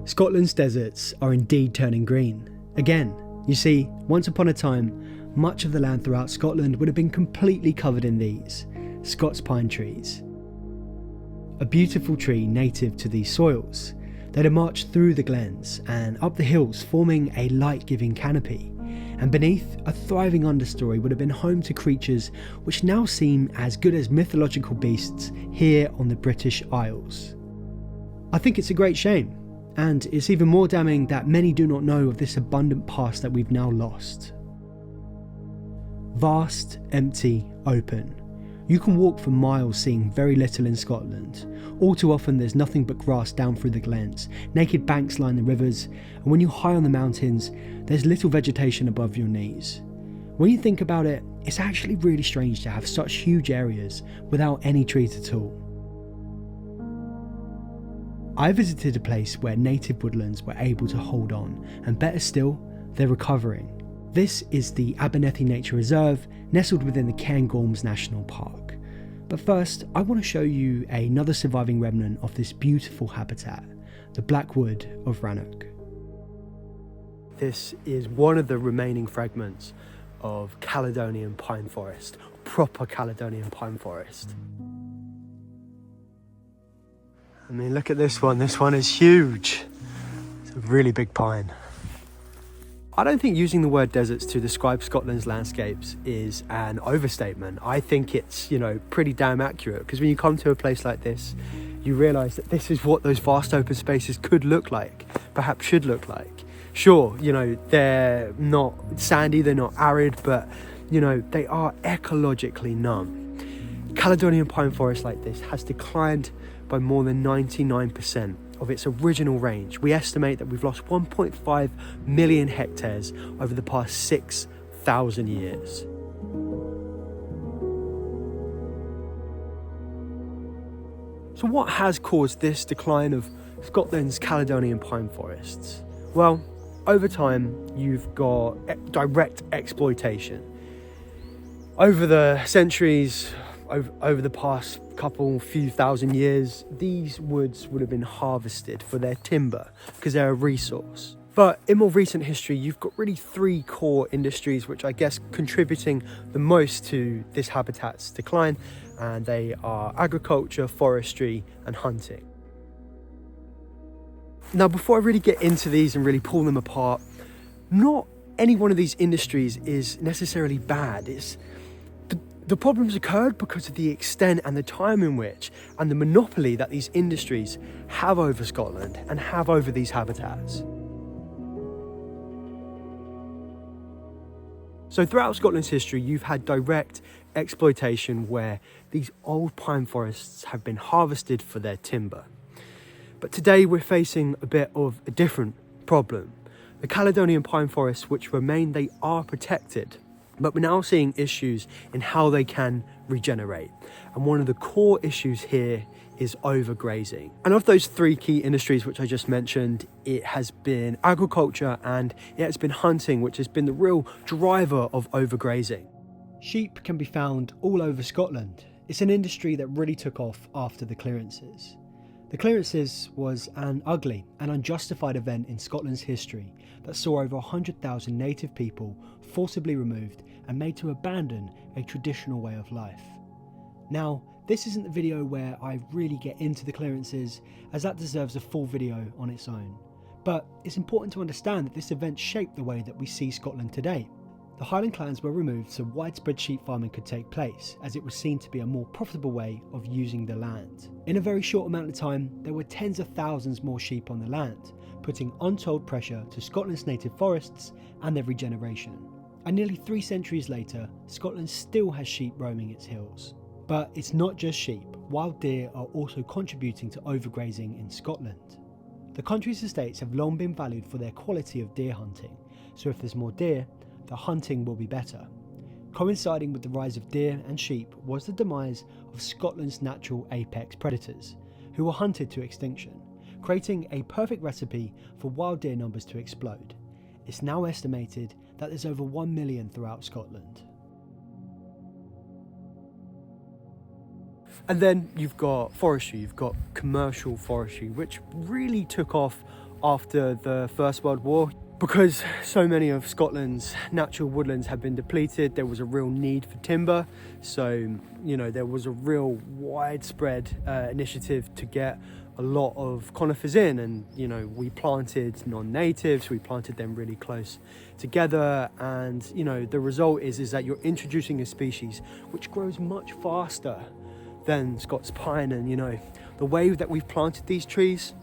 Scotland's deserts are indeed turning green. Again, you see, once upon a time, much of the land throughout Scotland would have been completely covered in these Scots pine trees. A beautiful tree native to these soils. They'd have marched through the glens and up the hills, forming a light-giving canopy, and beneath, a thriving understory would have been home to creatures which now seem as good as mythological beasts here on the British Isles. I think it's a great shame, and it's even more damning that many do not know of this abundant past that we've now lost. Vast, empty, open. You can walk for miles seeing very little in Scotland. All too often there's nothing but grass down through the glens, naked banks line the rivers, and when you're high on the mountains, there's little vegetation above your knees. When you think about it, it's actually really strange to have such huge areas without any trees at all. I visited a place where native woodlands were able to hold on, and better still, they're recovering. This is the Abernethy Nature Reserve, nestled within the Cairngorms National Park. But first, I want to show you another surviving remnant of this beautiful habitat, the Blackwood of Rano. This is one of the remaining fragments of Caledonian pine forest, proper Caledonian pine forest. I mean, look at this one is huge. It's a really big pine. I don't think using the word deserts to describe Scotland's landscapes is an overstatement. I think it's, pretty damn accurate, because when you come to a place like this, you realise that this is what those vast open spaces could look like, perhaps should look like. Sure, they're not sandy, they're not arid, but, they are ecologically numb. Caledonian pine forest like this has declined by more than 99% of its original range. We estimate that we've lost 1.5 million hectares over the past 6,000 years. So what has caused this decline of Scotland's Caledonian pine forests? Well, over time, you've got direct exploitation. Over the centuries, over the past few thousand years, these woods would have been harvested for their timber because they're a resource. But in more recent history, you've got really three core industries which I guess contributing the most to this habitat's decline, and they are agriculture, forestry and hunting. Now, before I really get into these and really pull them apart, not any one of these industries is necessarily bad. The problems occurred because of the extent and the time in which, and the monopoly that these industries have over Scotland and have over these habitats. So throughout Scotland's history, you've had direct exploitation where these old pine forests have been harvested for their timber. But today we're facing a bit of a different problem. The Caledonian pine forests which remain, they are protected. But we're now seeing issues in how they can regenerate. And one of the core issues here is overgrazing. And of those three key industries which I just mentioned, it has been agriculture and it has been hunting, which has been the real driver of overgrazing. Sheep can be found all over Scotland. It's an industry that really took off after the clearances. The clearances was an ugly and unjustified event in Scotland's history that saw over 100,000 native people forcibly removed and made to abandon a traditional way of life. Now, this isn't the video where I really get into the clearances, as that deserves a full video on its own. But it's important to understand that this event shaped the way that we see Scotland today. The Highland clans were removed so widespread sheep farming could take place, as it was seen to be a more profitable way of using the land. In a very short amount of time, there were tens of thousands more sheep on the land, putting untold pressure to Scotland's native forests and their regeneration. And nearly 3 centuries later, Scotland still has sheep roaming its hills. But it's not just sheep. Wild deer are also contributing to overgrazing in Scotland. The country's estates have long been valued for their quality of deer hunting, so if there's more deer, the hunting will be better. Coinciding with the rise of deer and sheep was the demise of Scotland's natural apex predators, who were hunted to extinction, creating a perfect recipe for wild deer numbers to explode. It's now estimated that there's over 1 million throughout Scotland. And then you've got forestry, you've got commercial forestry, which really took off after the First World War. Because so many of Scotland's natural woodlands have been depleted, there was a real need for timber. So, you know, there was a real widespread initiative to get a lot of conifers in, and, you know, we planted non-natives, we planted them really close together, and, you know, the result is that you're introducing a species which grows much faster than Scots pine. And, you know, the way that we've planted these trees,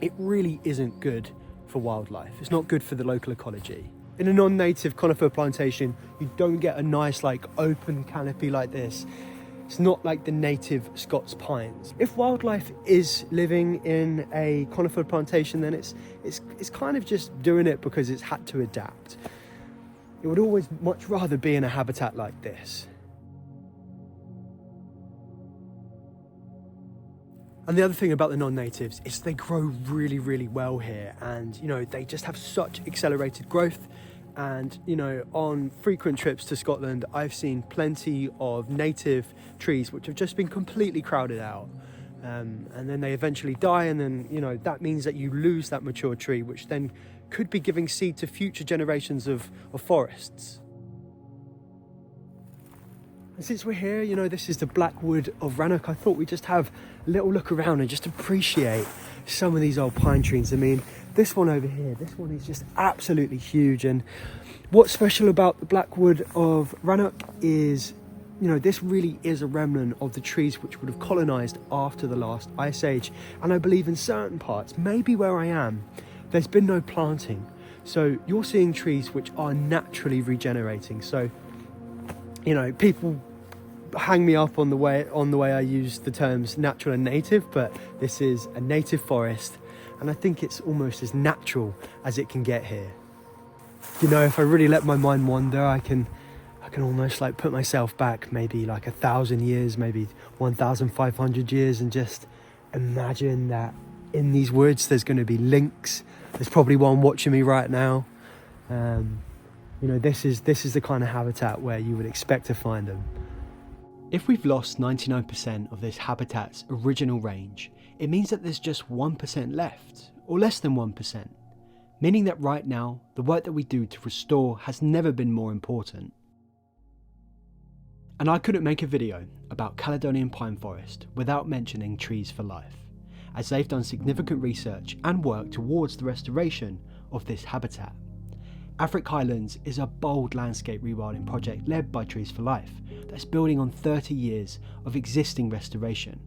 it really isn't good for wildlife. It's not good for the local ecology. In a non-native conifer plantation, you don't get a nice like open canopy like this. It's not like the native Scots pines. If wildlife is living in a conifer plantation, then it's kind of just doing it because it's had to adapt. It would always much rather be in a habitat like this. And the other thing about the non-natives is they grow really, really well here, and, you know, they just have such accelerated growth. And, you know, on frequent trips to Scotland, I've seen plenty of native trees which have just been completely crowded out. And then they eventually die, and then, you know, that means that you lose that mature tree, which then could be giving seed to future generations of forests. And since we're here, you know, this is the Blackwood of Rano, I thought we'd just have a little look around and just appreciate some of these old pine trees. I mean, this one over here, this one is just absolutely huge. And what's special about the Blackwood of Rano is, you know, this really is a remnant of the trees which would have colonised after the last ice age. And I believe in certain parts, maybe where I am, there's been no planting. So you're seeing trees which are naturally regenerating. So, you know, people hang me up on the way I use the terms natural and native, but this is a native forest, and I think it's almost as natural as it can get here. You know, if I really let my mind wander, I can almost like put myself back maybe like 1,000 years, maybe 1,500 years, and just imagine that in these woods there's going to be lynx. There's probably one watching me right now. You know, this is the kind of habitat where you would expect to find them. If we've lost 99% of this habitat's original range, it means that there's just 1% left, or less than 1%, meaning that right now, the work that we do to restore has never been more important. And I couldn't make a video about Caledonian pine forest without mentioning Trees for Life, as they've done significant research and work towards the restoration of this habitat. Afric Highlands is a bold landscape rewilding project led by Trees for Life that's building on 30 years of existing restoration.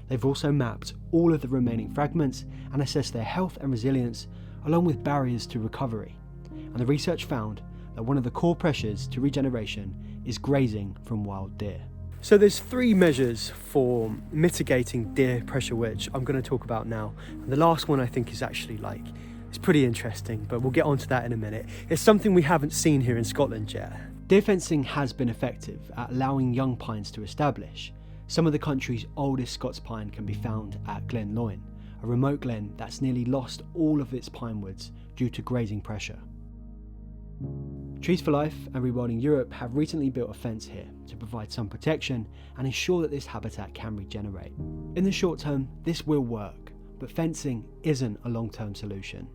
They've also mapped all of the remaining fragments and assessed their health and resilience, along with barriers to recovery. And the research found that one of the core pressures to regeneration is grazing from wild deer. So there's 3 measures for mitigating deer pressure, which I'm going to talk about now. And the last one I think is actually it's pretty interesting, but we'll get onto that in a minute. It's something we haven't seen here in Scotland yet. Deer fencing has been effective at allowing young pines to establish. Some of the country's oldest Scots pine can be found at Glen Lyon, a remote glen that's nearly lost all of its pine woods due to grazing pressure. Trees for Life and Rewilding Europe have recently built a fence here to provide some protection and ensure that this habitat can regenerate. In the short term, this will work, but fencing isn't a long-term solution.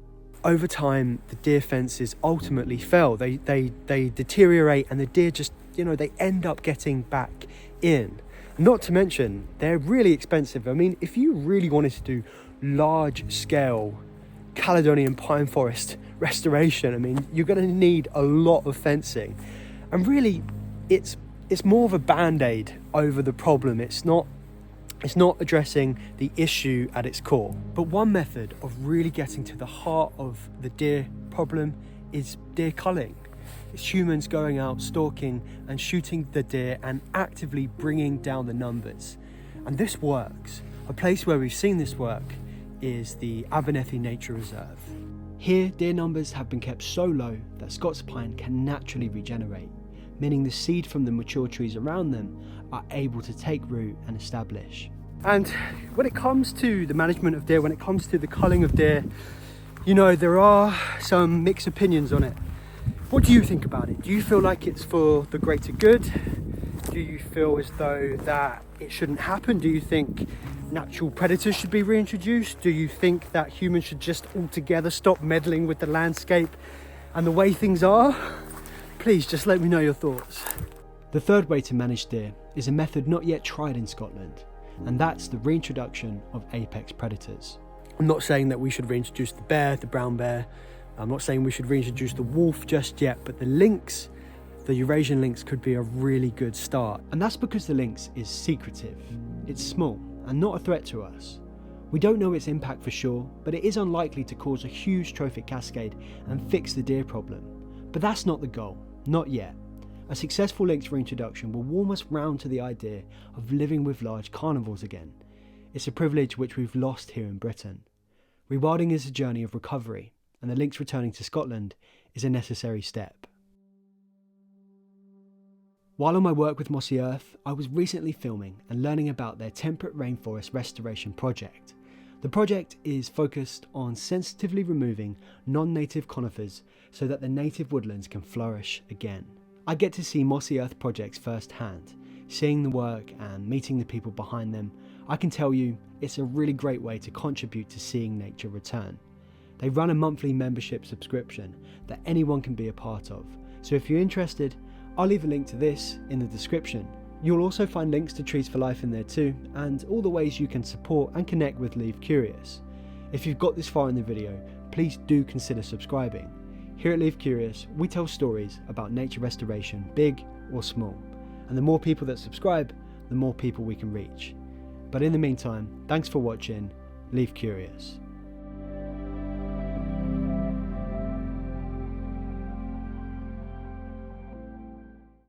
Over time, the deer fences ultimately fail. They deteriorate, and the deer just, you know, they end up getting back in. Not to mention, they're really expensive. I mean, if you really wanted to do large-scale Caledonian pine forest restoration, I mean, you're going to need a lot of fencing. And really, it's more of a band-aid over the problem. It's not addressing the issue at its core. But one method of really getting to the heart of the deer problem is deer culling. It's humans going out, stalking and shooting the deer and actively bringing down the numbers. And this works. A place where we've seen this work is the Abernethy Nature Reserve. Here, deer numbers have been kept so low that Scots pine can naturally regenerate, meaning the seed from the mature trees around them are able to take root and establish. And when it comes to the management of deer, when it comes to the culling of deer, you know, there are some mixed opinions on it. What do you think about it? Do you feel like it's for the greater good? Do you feel as though that it shouldn't happen? Do you think natural predators should be reintroduced? Do you think that humans should just altogether stop meddling with the landscape and the way things are? Please just let me know your thoughts. The third way to manage deer is a method not yet tried in Scotland, and that's the reintroduction of apex predators. I'm not saying that we should reintroduce the bear, the brown bear. I'm not saying we should reintroduce the wolf just yet, but the lynx, the Eurasian lynx, could be a really good start. And that's because the lynx is secretive. It's small and not a threat to us. We don't know its impact for sure, but it is unlikely to cause a huge trophic cascade and fix the deer problem. But that's not the goal, not yet. A successful lynx reintroduction will warm us round to the idea of living with large carnivores again. It's a privilege which we've lost here in Britain. Rewilding is a journey of recovery, and the lynx returning to Scotland is a necessary step. While on my work with Mossy Earth, I was recently filming and learning about their temperate rainforest restoration project. The project is focused on sensitively removing non-native conifers so that the native woodlands can flourish again. I get to see Mossy Earth projects firsthand. Seeing the work and meeting the people behind them, I can tell you it's a really great way to contribute to seeing nature return. They run a monthly membership subscription that anyone can be a part of. So if you're interested, I'll leave a link to this in the description. You'll also find links to Trees for Life in there too, and all the ways you can support and connect with Leave Curious. If you've got this far in the video, please do consider subscribing. Here at Leave Curious, we tell stories about nature restoration, big or small. And the more people that subscribe, the more people we can reach. But in the meantime, thanks for watching. Leave Curious.